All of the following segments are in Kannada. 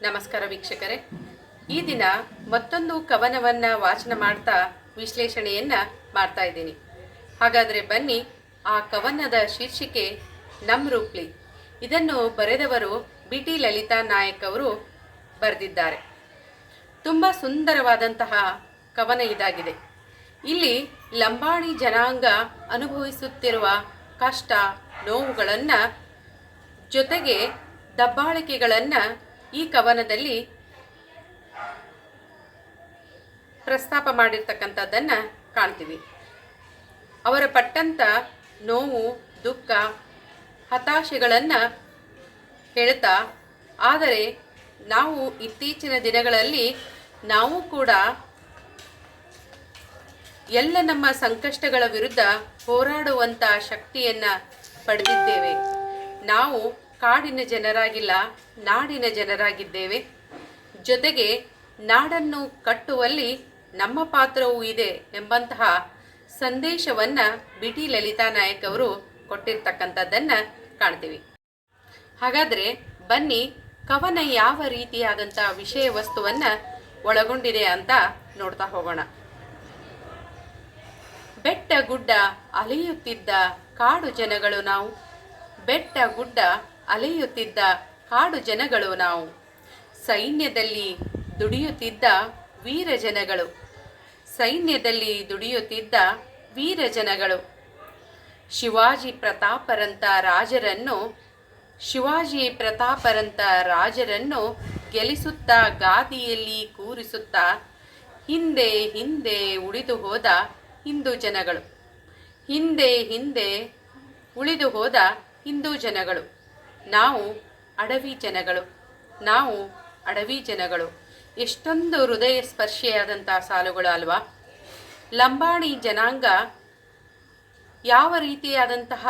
ನಮಸ್ಕಾರ ವೀಕ್ಷಕರೇ. ಈ ದಿನ ಮತ್ತೊಂದು ಕವನವನ್ನು ವಾಚನ ಮಾಡ್ತಾ ವಿಶ್ಲೇಷಣೆಯನ್ನು ಮಾಡ್ತಾ ಇದ್ದೀನಿ. ಹಾಗಾದರೆ ಬನ್ನಿ, ಆ ಕವನದ ಶೀರ್ಷಿಕೆ ನಮ್ ರೂಪ್ಲಿ. ಇದನ್ನು ಬರೆದವರು BT ಲಲಿತಾ ನಾಯಕ್ ಅವರು ಬರೆದಿದ್ದಾರೆ. ತುಂಬ ಸುಂದರವಾದಂತಹ ಕವನ ಇದಾಗಿದೆ. ಇಲ್ಲಿ ಲಂಬಾಣಿ ಜನಾಂಗ ಅನುಭವಿಸುತ್ತಿರುವ ಕಷ್ಟ ನೋವುಗಳನ್ನು ಜೊತೆಗೆ ದಬ್ಬಾಳಿಕೆಗಳನ್ನು ಈ ಕವನದಲ್ಲಿ ಪ್ರಸ್ತಾಪ ಮಾಡಿರ್ತಕ್ಕಂಥದ್ದನ್ನು ಕಾಣ್ತೀವಿ. ಅವರ ಪಟ್ಟಂಥ ನೋವು, ದುಃಖ, ಹತಾಶೆಗಳನ್ನು ಹೇಳ್ತಾ, ಆದರೆ ನಾವು ಇತ್ತೀಚಿನ ದಿನಗಳಲ್ಲಿ ನಾವು ಕೂಡ ಎಲ್ಲ ನಮ್ಮ ಸಂಕಷ್ಟಗಳ ವಿರುದ್ಧ ಹೋರಾಡುವಂಥ ಶಕ್ತಿಯನ್ನು ಪಡೆದಿದ್ದೇವೆ. ನಾವು ಕಾಡಿನ ಜನರಾಗಿಲ್ಲ, ನಾಡಿನ ಜನರಾಗಿದ್ದೇವೆ. ಜೊತೆಗೆ ನಾಡನ್ನು ಕಟ್ಟುವಲ್ಲಿ ನಮ್ಮ ಪಾತ್ರವೂ ಇದೆ ಎಂಬಂತಹ ಸಂದೇಶವನ್ನು BT ಲಲಿತಾ ನಾಯಕ್ ಅವರು ಕೊಟ್ಟಿರ್ತಕ್ಕಂಥದ್ದನ್ನು ಕಾಣ್ತೀವಿ. ಹಾಗಾದರೆ ಬನ್ನಿ, ಕವನ ಯಾವ ರೀತಿಯಾದಂಥ ವಿಷಯ ವಸ್ತುವನ್ನು ಒಳಗೊಂಡಿದೆ ಅಂತ ನೋಡ್ತಾ ಹೋಗೋಣ. ಬೆಟ್ಟ ಗುಡ್ಡ ಅಲೆಯುತ್ತಿದ್ದ ಕಾಡು ಜನಗಳು ನಾವು, ಬೆಟ್ಟ ಗುಡ್ಡ ಅಲೆಯುತ್ತಿದ್ದ ಕಾಡು ಜನಗಳು ನಾವು, ಸೈನ್ಯದಲ್ಲಿ ದುಡಿಯುತ್ತಿದ್ದ ವೀರ ಜನಗಳು, ಸೈನ್ಯದಲ್ಲಿ ದುಡಿಯುತ್ತಿದ್ದ ವೀರ ಜನಗಳು. ಶಿವಾಜಿ ಪ್ರತಾಪರಂಥ ರಾಜರನ್ನು, ಶಿವಾಜಿ ಪ್ರತಾಪರಂಥ ರಾಜರನ್ನು ಗೆಲ್ಲಿಸುತ್ತಾ ಗಾದಿಯಲ್ಲಿ ಕೂರಿಸುತ್ತಾ ಹಿಂದೆ ಹಿಂದೆ ಉಳಿದು ಹೋದ ಹಿಂದೂ ಜನಗಳು, ಹಿಂದೆ ಹಿಂದೆ ಉಳಿದು ಹೋದ ಹಿಂದೂ ಜನಗಳು. ನಾವು ಅಡವಿ ಜನಗಳು, ನಾವು ಅಡವಿ ಜನಗಳು. ಎಷ್ಟೊಂದು ಹೃದಯ ಸ್ಪರ್ಶಿಯಾದಂಥ ಸಾಲುಗಳು ಅಲ್ವಾ? ಲಂಬಾಣಿ ಜನಾಂಗ ಯಾವ ರೀತಿಯಾದಂತಹ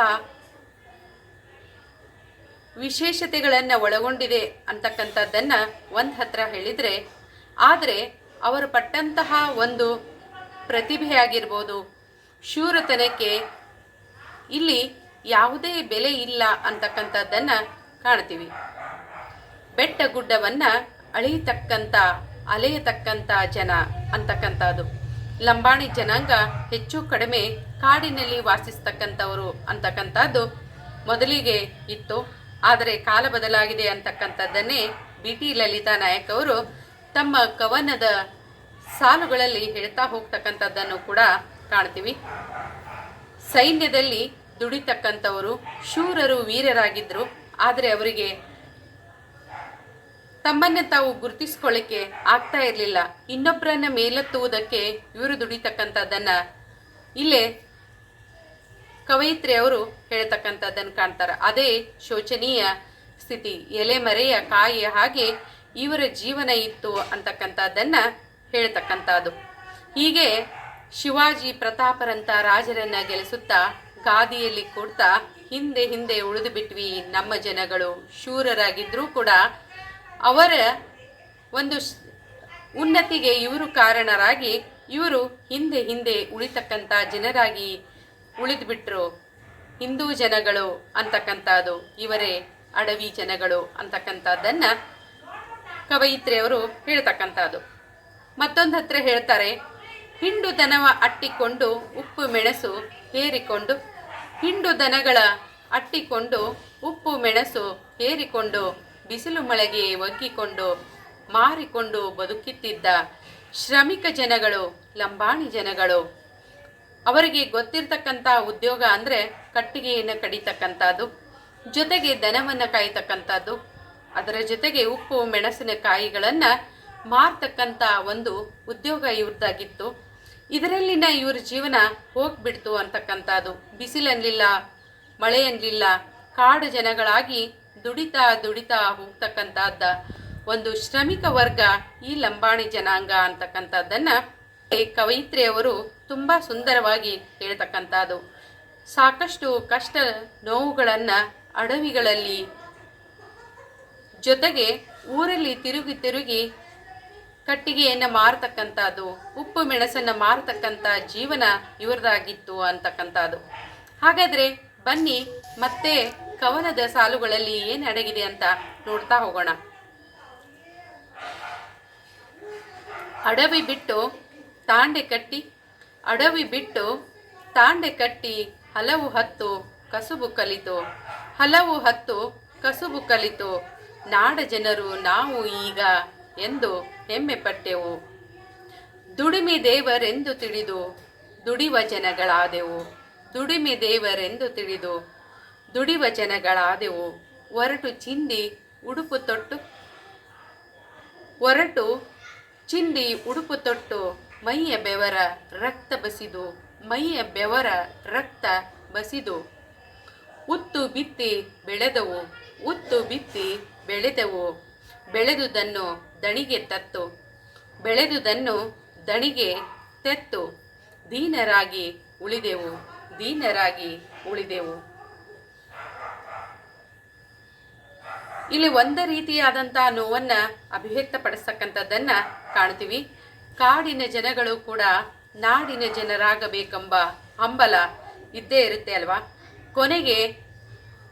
ವಿಶೇಷತೆಗಳನ್ನು ಒಳಗೊಂಡಿದೆ ಅಂತಕ್ಕಂಥದ್ದನ್ನು ಒಂದು ಹತ್ರ ಹೇಳಿದರೆ, ಆದರೆ ಅವರು ಪಟ್ಟಂತಹ ಒಂದು ಪ್ರತಿಭೆಯಾಗಿರ್ಬೋದು, ಶೂರತನಕ್ಕೆ ಇಲ್ಲಿ ಯಾವುದೇ ಬೆಲೆ ಇಲ್ಲ ಅಂತಕ್ಕಂಥದ್ದನ್ನು ಕಾಣ್ತೀವಿ. ಬೆಟ್ಟ ಗುಡ್ಡವನ್ನು ಅಲೆಯತಕ್ಕಂಥ ಜನ ಅಂತಕ್ಕಂಥದ್ದು. ಲಂಬಾಣಿ ಜನಾಂಗ ಹೆಚ್ಚು ಕಡಿಮೆ ಕಾಡಿನಲ್ಲಿ ವಾಸಿಸ್ತಕ್ಕಂಥವರು ಅಂತಕ್ಕಂಥದ್ದು ಮೊದಲಿಗೆ ಇತ್ತು. ಆದರೆ ಕಾಲ ಬದಲಾಗಿದೆ ಅಂತಕ್ಕಂಥದ್ದನ್ನೇ BT ಲಲಿತಾ ನಾಯಕ್ ಅವರು ತಮ್ಮ ಕವನದ ಸಾಲುಗಳಲ್ಲಿ ಹೇಳ್ತಾ ಹೋಗ್ತಕ್ಕಂಥದ್ದನ್ನು ಕೂಡ ಕಾಣ್ತೀವಿ. ಸೈನ್ಯದಲ್ಲಿ ದುಡಿತಕ್ಕಂಥವರು ಶೂರರು, ವೀರರಾಗಿದ್ದರು. ಆದರೆ ಅವರಿಗೆ ತಮ್ಮನ್ನು ತಾವು ಗುರುತಿಸ್ಕೊಳ್ಳಿಕ್ಕೆ ಆಗ್ತಾ ಇರಲಿಲ್ಲ. ಇನ್ನೊಬ್ಬರನ್ನ ಮೇಲೆತ್ತುವುದಕ್ಕೆ ಇವರು ದುಡಿತಕ್ಕಂಥದ್ದನ್ನು ಇಲ್ಲೇ ಕವಯಿತ್ರಿ ಅವರು ಹೇಳ್ತಕ್ಕಂಥದ್ದನ್ನು ಕಾಣ್ತಾರೆ. ಅದೇ ಶೋಚನೀಯ ಸ್ಥಿತಿ, ಎಲೆಮರೆಯ ಕಾಯಿಯ ಹಾಗೆ ಇವರ ಜೀವನ ಇತ್ತು ಅಂತಕ್ಕಂಥದ್ದನ್ನು ಹೇಳ್ತಕ್ಕಂಥದ್ದು. ಹೀಗೆ ಶಿವಾಜಿ ಪ್ರತಾಪರಂಥ ರಾಜರನ್ನು ಗೆಲ್ಲಿಸುತ್ತಾ ಗಾದಿಯಲ್ಲಿ ಕೂಡ್ತಾ ಹಿಂದೆ ಹಿಂದೆ ಉಳಿದು ಬಿಟ್ವಿ ನಮ್ಮ ಜನಗಳು, ಶೂರರಾಗಿದ್ದರೂ ಕೂಡ ಅವರ ಒಂದು ಉನ್ನತಿಗೆ ಇವರು ಕಾರಣರಾಗಿ ಇವರು ಹಿಂದೆ ಹಿಂದೆ ಉಳಿತಕ್ಕಂಥ ಜನರಾಗಿ ಉಳಿದು ಬಿಟ್ಟರು ಹಿಂದೂ ಜನಗಳು ಅಂತಕ್ಕಂಥದ್ದು, ಇವರೇ ಅಡವಿ ಜನಗಳು ಅಂತಕ್ಕಂಥದ್ದನ್ನು ಕವಯಿತ್ರಿಯವರು ಹೇಳ್ತಕ್ಕಂಥದ್ದು. ಮತ್ತೊಂದು ಹತ್ರ ಹೇಳ್ತಾರೆ, ಹಿಂಡು ದನವ ಅಟ್ಟಿಕೊಂಡು ಉಪ್ಪು ಮೆಣಸು ಹೇರಿಕೊಂಡು, ಹಿಂಡು ದನಗಳ ಅಟ್ಟಿಕೊಂಡು ಉಪ್ಪು ಮೆಣಸು ಹೇರಿಕೊಂಡು ಬಿಸಿಲು ಮಳೆಗೆ ಒಗ್ಗಿಕೊಂಡು ಮಾರಿಕೊಂಡು ಬದುಕುತ್ತಿದ್ದ ಶ್ರಮಿಕ ಜನಗಳು ಲಂಬಾಣಿ ಜನಗಳು. ಅವರಿಗೆ ಗೊತ್ತಿರ್ತಕ್ಕಂಥ ಉದ್ಯೋಗ ಅಂದರೆ ಕಟ್ಟಿಗೆಯನ್ನು ಕಡಿತಕ್ಕಂಥದ್ದು, ಜೊತೆಗೆ ದನವನ್ನು ಕಾಯ್ತಕ್ಕಂಥದ್ದು, ಅದರ ಜೊತೆಗೆ ಉಪ್ಪು ಮೆಣಸಿನಕಾಯಿಗಳನ್ನು ಮಾರ್ತಕ್ಕಂಥ ಒಂದು ಉದ್ಯೋಗ ಇವ್ರದ್ದಾಗಿತ್ತು. ಇದರಲ್ಲಿನ ಇವ್ರ ಜೀವನ ಹೋಗ್ಬಿಡ್ತು ಅಂತಕ್ಕಂಥದ್ದು. ಬಿಸಿಲನ್ನಲಿಲ್ಲ, ಮಳೆ ಅನ್ನಲಿಲ್ಲ, ಕಾಡು ಜನಗಳಾಗಿ ದುಡಿತಾ ದುಡಿತಾ ಹೋಗ್ತಕ್ಕಂಥದ್ದ ಒಂದು ಶ್ರಮಿಕ ವರ್ಗ ಈ ಲಂಬಾಣಿ ಜನಾಂಗ ಅಂತಕ್ಕಂಥದ್ದನ್ನು ಕವಯಿತ್ರಿಯವರು ತುಂಬ ಸುಂದರವಾಗಿ ಹೇಳ್ತಕ್ಕಂಥದ್ದು. ಸಾಕಷ್ಟು ಕಷ್ಟ ನೋವುಗಳನ್ನು ಅಡವಿಗಳಲ್ಲಿ, ಜೊತೆಗೆ ಊರಲ್ಲಿ ತಿರುಗಿ ತಿರುಗಿ ಕಟ್ಟಿಗೆಯನ್ನು ಮಾರತಕ್ಕಂಥದ್ದು, ಉಪ್ಪು ಮೆಣಸನ್ನು ಮಾರತಕ್ಕಂಥ ಜೀವನ ಇವರದಾಗಿತ್ತು ಅಂತಕ್ಕಂಥದ್ದು. ಹಾಗಾದರೆ ಬನ್ನಿ ಮತ್ತೆ ಕವನದ ಸಾಲುಗಳಲ್ಲಿ ಏನು ಅಡಗಿದೆ ಅಂತ ನೋಡ್ತಾ ಹೋಗೋಣ. ಅಡವಿ ಬಿಟ್ಟು ತಾಂಡೆ ಕಟ್ಟಿ ಅಡವಿ ಬಿಟ್ಟು ತಾಂಡೆ ಕಟ್ಟಿ ಹಲವು ಹತ್ತು ಕಸುಬು ಕಲಿತು ಹಲವು ಹತ್ತು ಕಸುಬು ಕಲಿತು ನಾಡ ಜನರು ನಾವು ಈಗ ಎಂದು ಹೆಮ್ಮೆ ಪಟ್ಟೆವು. ದುಡಿಮೆ ದೇವರೆಂದು ತಿಳಿದು ದುಡಿವ ಜನಗಳಾದೆವು. ದುಡಿಮೆ ದೇವರೆಂದು ತಿಳಿದು ದುಡಿವ ಜನಗಳಾದೆವು. ಒರಟು ಚಿಂದಿ ಉಡುಪು ತೊಟ್ಟು ಒರಟು ಚಿಂದಿ ಉಡುಪು ತೊಟ್ಟು ಮೈಯ ಬೆವರ ರಕ್ತ ಬಸಿದು ಮೈಯ ಬೆವರ ರಕ್ತ ಬಸಿದು ಉತ್ತು ಬಿತ್ತಿ ಬೆಳೆದವು. ಉತ್ತು ಬಿತ್ತಿ ಬೆಳೆದವು. ಬೆಳೆದುದನ್ನು ದಣಿಗೆ ತತ್ತು ಬೆಳೆದುದನ್ನು ದಣಿಗೆ ತೆತ್ತು ದೀನರಾಗಿ ಉಳಿದೆವು. ದೀನರಾಗಿ ಉಳಿದೆವು. ಇಲ್ಲಿ ಒಂದು ರೀತಿಯಾದಂತಹ ನೋವನ್ನ ಅಭಿವ್ಯಕ್ತಪಡಿಸ್ತಕ್ಕಂಥದ್ದನ್ನ ಕಾಣ್ತೀವಿ. ಕಾಡಿನ ಜನಗಳು ಕೂಡ ನಾಡಿನ ಜನರಾಗಬೇಕೆಂಬ ಹಂಬಲ ಇದ್ದೇ ಇರುತ್ತೆ ಅಲ್ವಾ. ಕೊನೆಗೆ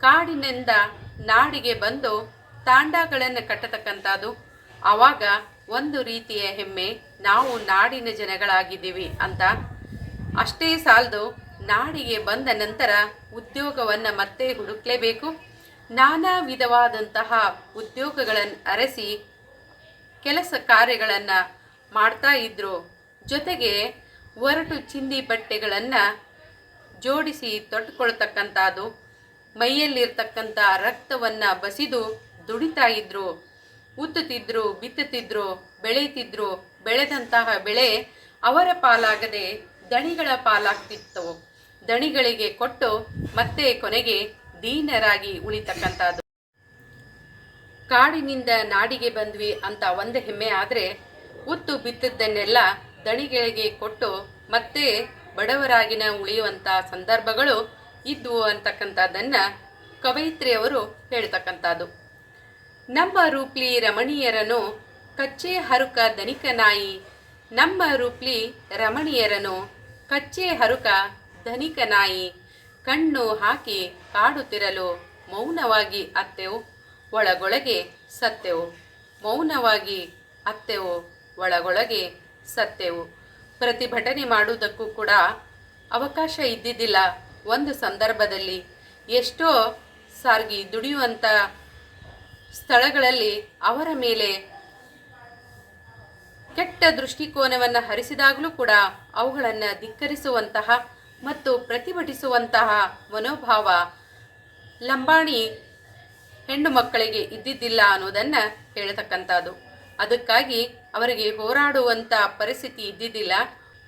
ಕಾಡಿನಿಂದ ನಾಡಿಗೆ ಬಂದು ತಾಂಡಗಳನ್ನು ಕಟ್ಟತಕ್ಕಂಥದ್ದು. ಆವಾಗ ಒಂದು ರೀತಿಯ ಹೆಮ್ಮೆ, ನಾವು ನಾಡಿನ ಜನಗಳಾಗಿದ್ದೀವಿ ಅಂತ. ಅಷ್ಟೇ ಸಾಲದು, ನಾಡಿಗೆ ಬಂದ ನಂತರ ಉದ್ಯೋಗವನ್ನು ಮತ್ತೆ ಹುಡುಕ್ಲೇಬೇಕು. ನಾನಾ ವಿಧವಾದಂತಹ ಉದ್ಯೋಗಗಳನ್ನು ಅರಸಿ ಕೆಲಸ ಕಾರ್ಯಗಳನ್ನು ಮಾಡ್ತಾ ಇದ್ರು. ಜೊತೆಗೆ ಒರಟು ಚಿಂದಿ ಬಟ್ಟೆಗಳನ್ನು ಜೋಡಿಸಿ ತೊಟ್ಟುಕೊಳ್ತಕ್ಕಂಥದ್ದು, ಮೈಯಲ್ಲಿರ್ತಕ್ಕಂಥ ರಕ್ತವನ್ನು ಬಸಿದು ದುಡಿತಾ ಇದ್ರು. ಉತ್ತುತ್ತಿದ್ರು, ಬಿತ್ತುತ್ತಿದ್ರು, ಬೆಳೀತಿದ್ರು. ಬೆಳೆದಂತಹ ಬೆಳೆ ಅವರ ಪಾಲಾಗದೆ ದಣಿಗಳ ಪಾಲಾಗ್ತಿತ್ತು. ದಣಿಗಳಿಗೆ ಕೊಟ್ಟು ಮತ್ತೆ ಕೊನೆಗೆ ದೀನರಾಗಿ ಉಳಿತಕ್ಕಂಥದ್ದು. ಕಾಡಿನಿಂದ ನಾಡಿಗೆ ಬಂದ್ವಿ ಅಂತ ಒಂದು ಹೆಮ್ಮೆ ಆದರೆ, ಉತ್ತು ಬಿತ್ತದ್ದನ್ನೆಲ್ಲ ದಣಿಗಳಿಗೆ ಕೊಟ್ಟು ಮತ್ತೆ ಬಡವರಾಗಿನ ಉಳಿಯುವಂಥ ಸಂದರ್ಭಗಳು ಇದ್ವು ಅಂತಕ್ಕಂಥದ್ದನ್ನು ಕವಯಿತ್ರಿಯವರು ಹೇಳ್ತಕ್ಕಂಥದ್ದು. ನಮ್ಮ ರೂಪ್ಲಿ ರಮಣೀಯರನು ಕಚ್ಚೆ ಹರುಕ ಧನಿಕ ನಾಯಿ. ನಮ್ಮ ರೂಪ್ಲಿ ರಮಣೀಯರನು ಕಚ್ಚೆ ಹರುಕ ಧನಿಕ ನಾಯಿ. ಕಣ್ಣು ಹಾಕಿ ಕಾಡುತ್ತಿರಲು ಮೌನವಾಗಿ ಅತ್ತೆವು, ಒಳಗೊಳಗೆ ಸತ್ತೆವು. ಮೌನವಾಗಿ ಅತ್ತೆವು, ಒಳಗೊಳಗೆ ಸತ್ತೆವು. ಪ್ರತಿಭಟನೆ ಮಾಡುವುದಕ್ಕೂ ಕೂಡ ಅವಕಾಶ ಇದ್ದಿದ್ದಿಲ್ಲ. ಒಂದು ಸಂದರ್ಭದಲ್ಲಿ ಎಷ್ಟೋ ಸಾರ್ಗಿ ದುಡಿಯುವಂಥ ಸ್ಥಳಗಳಲ್ಲಿ ಅವರ ಮೇಲೆ ಕೆಟ್ಟ ದೃಷ್ಟಿಕೋನವನ್ನು ಹರಿಸಿದಾಗಲೂ ಕೂಡ ಅವುಗಳನ್ನು ಧಿಕ್ಕರಿಸುವಂತಹ ಮತ್ತು ಪ್ರತಿಭಟಿಸುವಂತಹ ಮನೋಭಾವ ಲಂಬಾಣಿ ಹೆಣ್ಣು ಮಕ್ಕಳಿಗೆ ಇದ್ದಿದ್ದಿಲ್ಲ ಅನ್ನೋದನ್ನು ಹೇಳ್ತಕ್ಕಂಥದ್ದು. ಅದಕ್ಕಾಗಿ ಅವರಿಗೆ ಹೋರಾಡುವಂಥ ಪರಿಸ್ಥಿತಿ ಇದ್ದಿದ್ದಿಲ್ಲ.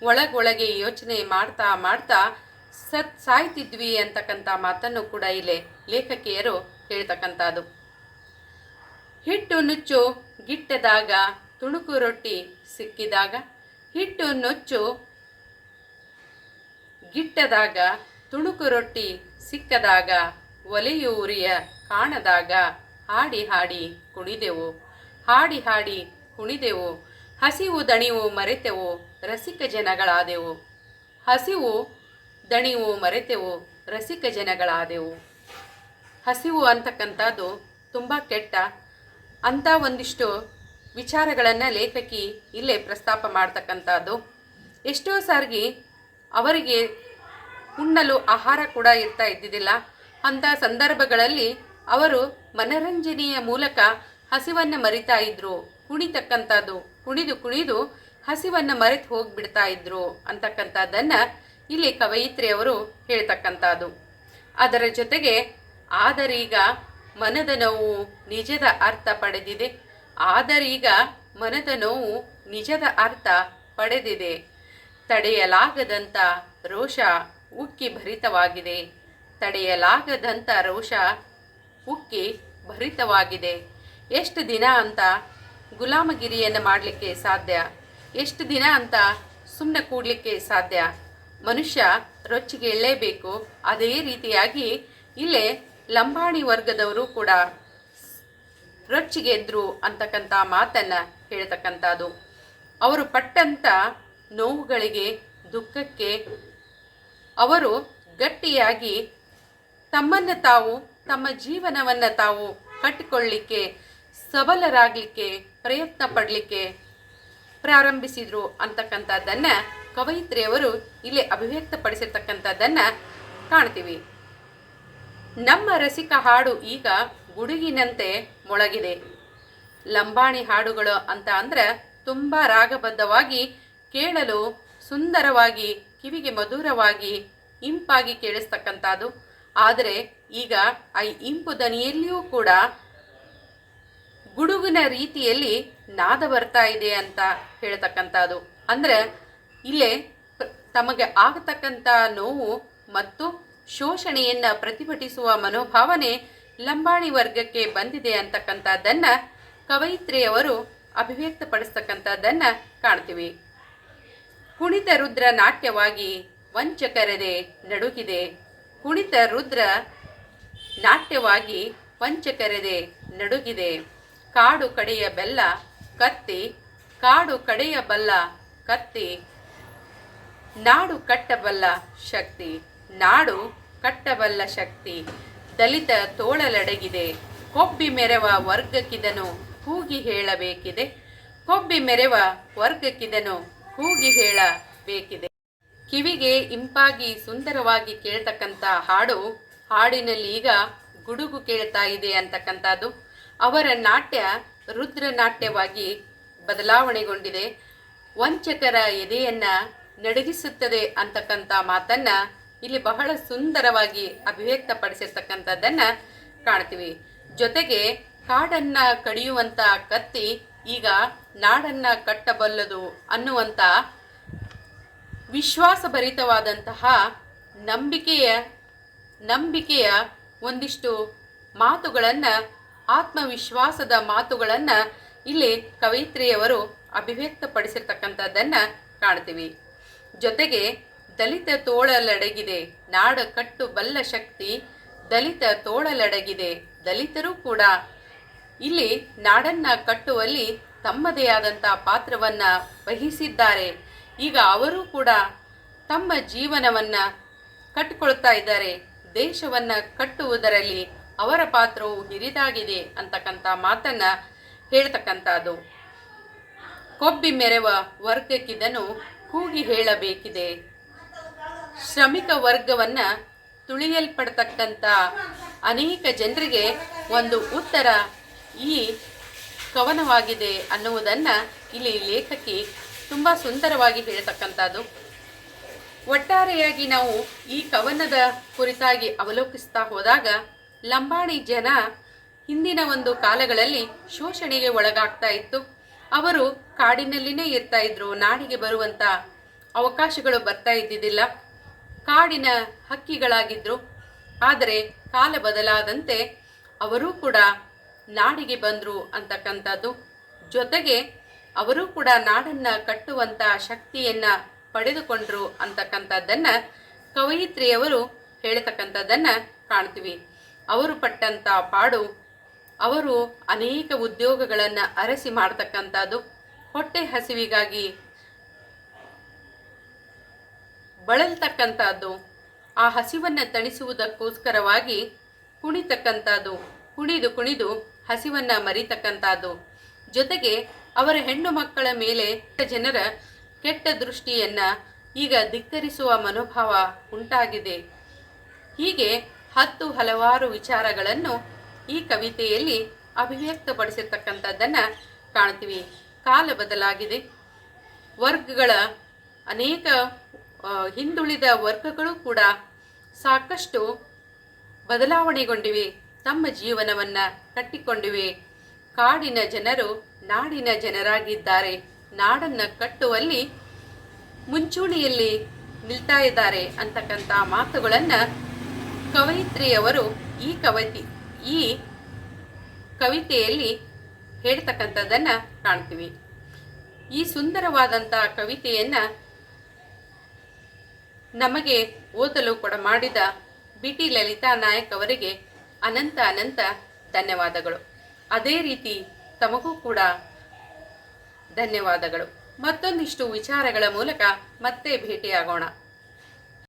ಒಳಗೊಳಗೆ ಯೋಚನೆ ಮಾಡ್ತಾ ಮಾಡ್ತಾ ಸಾಯ್ತಿದ್ವಿ ಅಂತಕ್ಕಂಥ ಮಾತನ್ನು ಕೂಡ ಇಲ್ಲಿ ಲೇಖಕಿಯರು ಹೇಳ್ತಕ್ಕಂಥದ್ದು. ಹಿಟ್ಟು ನುಚ್ಚು ಗಿಟ್ಟದಾಗ ತುಣುಕು ರೊಟ್ಟಿ ಸಿಕ್ಕಿದಾಗ, ಹಿಟ್ಟು ನುಚ್ಚು ಗಿಟ್ಟದಾಗ ತುಣುಕು ರೊಟ್ಟಿ ಸಿಕ್ಕದಾಗ, ಒಲೆಯು ಉರಿಯ ಕಾಣದಾಗ ಹಾಡಿ ಹಾಡಿ ಕುಣಿದೆವು. ಹಾಡಿ ಹಾಡಿ ಕುಣಿದೆವು. ಹಸಿವು ದಣಿವು ಮರೆತೆವು, ರಸಿಕ ಜನಗಳಾದೆವು. ಹಸಿವು ದಣಿವು ಮರೆತೆವು, ರಸಿಕ ಜನಗಳಾದೆವು. ಹಸಿವು ಅಂತಕ್ಕಂಥದ್ದು ತುಂಬ ಕೆಟ್ಟ ಅಂಥ ಒಂದಿಷ್ಟು ವಿಚಾರಗಳನ್ನು ಲೇಖಕಿ ಇಲ್ಲೇ ಪ್ರಸ್ತಾಪ ಮಾಡ್ತಕ್ಕಂಥದ್ದು. ಎಷ್ಟೋ ಸಾರ್ಗಿ ಅವರಿಗೆ ಉಣ್ಣಲು ಆಹಾರ ಕೂಡ ಇರ್ತಾ ಇದ್ದಿದ್ದಿಲ್ಲ. ಅಂಥ ಸಂದರ್ಭಗಳಲ್ಲಿ ಅವರು ಮನರಂಜನೆಯ ಮೂಲಕ ಹಸಿವನ್ನು ಮರಿತಾ ಇದ್ರು. ಕುಣಿತಕ್ಕಂಥದ್ದು, ಕುಣಿದು ಕುಣಿದು ಹಸಿವನ್ನು ಮರೆತು ಹೋಗಿಬಿಡ್ತಾ ಇದ್ರು ಅಂತಕ್ಕಂಥದ್ದನ್ನು ಇಲ್ಲಿ ಕವಯಿತ್ರಿಯವರು ಹೇಳ್ತಕ್ಕಂಥದ್ದು. ಅದರ ಜೊತೆಗೆ ಆದರೀಗ ಮನದ ನೋವು ನಿಜದ ಅರ್ಥ ಪಡೆದಿದೆ. ಆದರೀಗ ಮನದ ನೋವು ನಿಜದ ಅರ್ಥ ಪಡೆದಿದೆ. ತಡೆಯಲಾಗದಂಥ ರೋಷ ಉಕ್ಕಿ ಭರಿತವಾಗಿದೆ. ತಡೆಯಲಾಗದಂಥ ರೋಷ ಉಕ್ಕಿ ಭರಿತವಾಗಿದೆ. ಎಷ್ಟು ದಿನ ಅಂತ ಗುಲಾಮಗಿರಿಯನ್ನು ಮಾಡಲಿಕ್ಕೆ ಸಾಧ್ಯ? ಎಷ್ಟು ದಿನ ಅಂತ ಸುಮ್ಮನೆ ಕೂಡಲಿಕ್ಕೆ ಸಾಧ್ಯ? ಮನುಷ್ಯ ರೊಚ್ಚಿಗೆ ಎಳ್ಳೇಬೇಕು. ಅದೇ ರೀತಿಯಾಗಿ ಇಲ್ಲೇ ಲಂಬಾಣಿ ವರ್ಗದವರು ಕೂಡ ರೊಚ್ಚಿಗೆದ್ರು ಅಂತಕ್ಕಂಥ ಮಾತನ್ನು ಹೇಳ್ತಕ್ಕಂಥದ್ದು. ಅವರು ಪಟ್ಟಂಥ ನೋವುಗಳಿಗೆ, ದುಃಖಕ್ಕೆ ಅವರು ಗಟ್ಟಿಯಾಗಿ ತಮ್ಮನ್ನು ತಾವು, ತಮ್ಮ ಜೀವನವನ್ನು ತಾವು ಕಟ್ಟಿಕೊಳ್ಳಲಿಕ್ಕೆ, ಸಬಲರಾಗಲಿಕ್ಕೆ ಪ್ರಯತ್ನ ಪಡಲಿಕ್ಕೆ ಪ್ರಾರಂಭಿಸಿದ್ರು ಅಂತಕ್ಕಂಥದ್ದನ್ನ ಕವಯಿತ್ರಿಯವರು ಇಲ್ಲಿ ಅಭಿವ್ಯಕ್ತಪಡಿಸಿರ್ತಕ್ಕಂಥದ್ದನ್ನ ಕಾಣ್ತೀವಿ. ನಮ್ಮ ರಸಿಕ ಹಾಡು ಈಗ ಗುಡುಗಿನಂತೆ ಮೊಳಗಿದೆ. ಲಂಬಾಣಿ ಹಾಡುಗಳು ಅಂತ ಅಂದ್ರೆ ತುಂಬಾ ರಾಗಬದ್ಧವಾಗಿ, ಕೇಳಲು ಸುಂದರವಾಗಿ, ಕಿವಿಗೆ ಮಧುರವಾಗಿ, ಇಂಪಾಗಿ ಕೇಳಿಸ್ತಕ್ಕಂಥದ್ದು. ಆದರೆ ಈಗ ಆ ಇಂಪು ದನಿಯಲ್ಲಿಯೂ ಕೂಡ ಗುಡುಗಿನ ರೀತಿಯಲ್ಲಿ ನಾದ ಬರ್ತಾ ಇದೆ ಅಂತ ಹೇಳ್ತಕ್ಕಂಥದ್ದು. ಅಂದ್ರೆ ಇಲ್ಲೇ ತಮಗೆ ಆಗತಕ್ಕಂಥ ನೋವು ಮತ್ತು ಶೋಷಣೆಯನ್ನ ಪ್ರತಿಭಟಿಸುವ ಮನೋಭಾವನೆ ಲಂಬಾಣಿ ವರ್ಗಕ್ಕೆ ಬಂದಿದೆ ಅಂತಕ್ಕಂಥದ್ದನ್ನ ಕವಯಿತ್ರಿಯವರು ಅಭಿವ್ಯಕ್ತಪಡಿಸ್ತಕ್ಕಂಥದ್ದನ್ನ ಕಾಣ್ತೀವಿ. ಕುಣಿತ ರುದ್ರ ನಾಟ್ಯವಾಗಿ ವಂಚಕರದೆ ನಡುಗಿದೆ. ಕುಣಿತ ರುದ್ರ ನಾಟ್ಯವಾಗಿ ವಂಚಕರದೆ ನಡುಗಿದೆ. ಕಾಡು ಕಡೆಯ ಬೆಲ್ಲ ಕತ್ತಿ, ಕಾಡು ಕಡೆಯ ಬಲ್ಲ ಕತ್ತಿ, ನಾಡು ಕಟ್ಟಬಲ್ಲ ಶಕ್ತಿ, ನಾಡು ಕಟ್ಟಬಲ್ಲ ಶಕ್ತಿ, ದಲಿತ ತೋಳಲಡಗಿದೆ. ಕೊಬ್ಬಿ ಮೆರೆವ ವರ್ಗಕ್ಕಿದನು ಕೂಗಿ ಹೇಳಬೇಕಿದೆ. ಕೊಬ್ಬಿ ಮೆರೆವ ವರ್ಗಕ್ಕಿದನು ಕೂಗಿ ಹೇಳಬೇಕಿದೆ. ಕಿವಿಗೆ ಇಂಪಾಗಿ ಸುಂದರವಾಗಿ ಕೇಳ್ತಕ್ಕಂಥ ಹಾಡು, ಹಾಡಿನಲ್ಲಿ ಈಗ ಗುಡುಗು ಕೇಳ್ತಾ ಇದೆ ಅಂತಕ್ಕಂಥದ್ದು. ಅವರ ನಾಟ್ಯ ರುದ್ರ ನಾಟ್ಯವಾಗಿ ಬದಲಾವಣೆಗೊಂಡಿದೆ. ವಂಚಕರ ಎದೆಯನ್ನ ನಡಗಿಸುತ್ತದೆ ಅಂತಕ್ಕಂಥ ಮಾತನ್ನ ಇಲ್ಲಿ ಬಹಳ ಸುಂದರವಾಗಿ ಅಭಿವ್ಯಕ್ತಪಡಿಸಿರ್ತಕ್ಕಂಥದ್ದನ್ನ ಕಾಣ್ತೀವಿ. ಜೊತೆಗೆ ಕಾಡನ್ನ ಕಡಿಯುವಂತ ಕತ್ತಿ ಈಗ ನಾಡನ್ನ ಕಟ್ಟಬಲ್ಲದು ಅನ್ನುವಂಥ ವಿಶ್ವಾಸಭರಿತವಾದಂತಹ ನಂಬಿಕೆಯ ಒಂದಿಷ್ಟು ಮಾತುಗಳನ್ನು, ಆತ್ಮವಿಶ್ವಾಸದ ಮಾತುಗಳನ್ನು ಇಲ್ಲಿ ಕವಯಿತ್ರಿಯವರು ಅಭಿವ್ಯಕ್ತಪಡಿಸಿರ್ತಕ್ಕಂಥದ್ದನ್ನು ಕಾಣ್ತೀವಿ. ಜೊತೆಗೆ ದಲಿತ ತೋಳಲಡಗಿದೆ ನಾಡ ಕಟ್ಟು ಬಲ್ಲ ಶಕ್ತಿ, ದಲಿತ ತೋಳಲಡಗಿದೆ. ದಲಿತರು ಕೂಡ ಇಲ್ಲಿ ನಾಡನ್ನ ಕಟ್ಟುವಲ್ಲಿ ತಮ್ಮದೇ ಆದಂಥ ಪಾತ್ರವನ್ನ ವಹಿಸಿದ್ದಾರೆ. ಈಗ ಅವರು ಕೂಡ ತಮ್ಮ ಜೀವನವನ್ನ ಕಟ್ಟಿಕೊಳ್ತಾ ಇದ್ದಾರೆ. ದೇಶವನ್ನ ಕಟ್ಟುವುದರಲ್ಲಿ ಅವರ ಪಾತ್ರವು ಹಿರಿದಾಗಿದೆ ಅಂತಕ್ಕಂಥ ಮಾತನ್ನ ಹೇಳ್ತಕ್ಕಂಥದ್ದು. ಕೊಬ್ಬಿ ಮೆರೆವ ವರ್ಗಕ್ಕಿದನು ಕೂಗಿ ಹೇಳಬೇಕಿದೆ. ಶ್ರಮಿಕ ವರ್ಗವನ್ನ ತುಳಿಯಲ್ಪಡ್ತಕ್ಕಂಥ ಅನೇಕ ಜನರಿಗೆ ಒಂದು ಉತ್ತರ ಈ ಕವನವಾಗಿದೆ ಅನ್ನುವುದನ್ನ ಇಲ್ಲಿ ಲೇಖಕಿ ತುಂಬಾ ಸುಂದರವಾಗಿ ಹೇಳ್ತಕ್ಕಂಥದ್ದು. ಒಟ್ಟಾರೆಯಾಗಿ ನಾವು ಈ ಕವನದ ಕುರಿತಾಗಿ ಅವಲೋಕಿಸ್ತಾ ಹೋದಾಗ ಲಂಬಾಣಿ ಜನ ಹಿಂದಿನ ಒಂದು ಕಾಲಗಳಲ್ಲಿ ಶೋಷಣೆಗೆ ಒಳಗಾಗ್ತಾ ಇತ್ತು. ಅವರು ಕಾಡಿನಲ್ಲಿನೇ ಇರ್ತಾ ಇದ್ರು. ನಾಡಿಗೆ ಬರುವಂತ ಅವಕಾಶಗಳು ಬರ್ತಾ ಇದ್ದಿದ್ದಿಲ್ಲ. ಕಾಡಿನ ಹಕ್ಕಿಗಳಾಗಿದ್ರು. ಆದರೆ ಕಾಲ ಬದಲಾದಂತೆ ಅವರೂ ಕೂಡ ನಾಡಿಗೆ ಬಂದ್ರು ಅಂತಕ್ಕಂಥದ್ದು. ಜೊತೆಗೆ ಅವರು ಕೂಡ ನಾಡನ್ನ ಕಟ್ಟುವಂತ ಶಕ್ತಿಯನ್ನ ಪಡೆದುಕೊಂಡ್ರು ಅಂತಕ್ಕಂಥದ್ದನ್ನ ಕವಯಿತ್ರಿಯವರು ಹೇಳ್ತಕ್ಕಂಥದ್ದನ್ನ ಕಾಣ್ತೀವಿ. ಅವರು ಪಟ್ಟಂತ ಪಾಡು, ಅವರು ಅನೇಕ ಉದ್ಯೋಗಗಳನ್ನ ಅರಸಿ ಮಾಡ್ತಕ್ಕಂಥದ್ದು, ಹೊಟ್ಟೆ ಹಸಿವಿಗಾಗಿ ಬಳಲ್ತಕ್ಕಂಥದ್ದು, ಆ ಹಸಿವನ್ನ ತಣಿಸುವುದಕ್ಕೋಸ್ಕರವಾಗಿ ಕುಣಿತಕ್ಕಂಥದ್ದು, ಕುಣಿದು ಕುಣಿದು ಹಸಿವನ್ನ ಮರಿತಕ್ಕಂಥದ್ದು. ಜೊತೆಗೆ ಅವರ ಹೆಣ್ಣು ಮಕ್ಕಳ ಮೇಲೆ ಜನರ ಕೆಟ್ಟ ದೃಷ್ಟಿಯನ್ನ ಈಗ ಧಿಕ್ಕರಿಸುವ ಮನೋಭಾವ ಉಂಟಾಗಿದೆ. ಹೀಗೆ ಹಲವಾರು ವಿಚಾರಗಳನ್ನು ಈ ಕವಿತೆಯಲ್ಲಿ ಅಭಿವ್ಯಕ್ತಪಡಿಸಿರ್ತಕ್ಕಂಥದ್ದನ್ನ ಕಾಣ್ತೀವಿ. ಕಾಲ ಬದಲಾಗಿದೆ. ವರ್ಗಗಳ ಅನೇಕ ಹಿಂದುಳಿದ ವರ್ಗಗಳು ಕೂಡ ಸಾಕಷ್ಟು ಬದಲಾವಣೆಗೊಂಡಿವೆ. ತಮ್ಮ ಜೀವನವನ್ನ ಕಟ್ಟಿಕೊಂಡಿವೆ. ಕಾಡಿನ ಜನರು ನಾಡಿನ ಜನರಾಗಿದ್ದಾರೆ. ನಾಡನ್ನ ಕಟ್ಟುವಲ್ಲಿ ಮುಂಚೂಣಿಯಲ್ಲಿ ನಿಲ್ತಾ ಇದ್ದಾರೆ ಅಂತಕ್ಕಂಥ ಮಾತುಗಳನ್ನ ಕವಯಿತ್ರಿಯವರು ಈ ಕವಿತೆಯಲ್ಲಿ ಹೇಳ್ತಕ್ಕಂಥದ್ದನ್ನ ಕಾಣ್ತೀವಿ. ಈ ಸುಂದರವಾದಂಥ ಕವಿತೆಯನ್ನ ನಮಗೆ ಓದಲು ಕೊಡಮಾಡಿದ ಬಿ.ಟಿ. ಲಲಿತಾ ನಾಯಕ್ ಅವರಿಗೆ ಅನಂತ ಅನಂತ ಧನ್ಯವಾದಗಳು. ಅದೇ ರೀತಿ ತಮಗೂ ಕೂಡ ಧನ್ಯವಾದಗಳು. ಮತ್ತೊಂದಿಷ್ಟು ವಿಚಾರಗಳ ಮೂಲಕ ಮತ್ತೆ ಭೇಟಿಯಾಗೋಣ.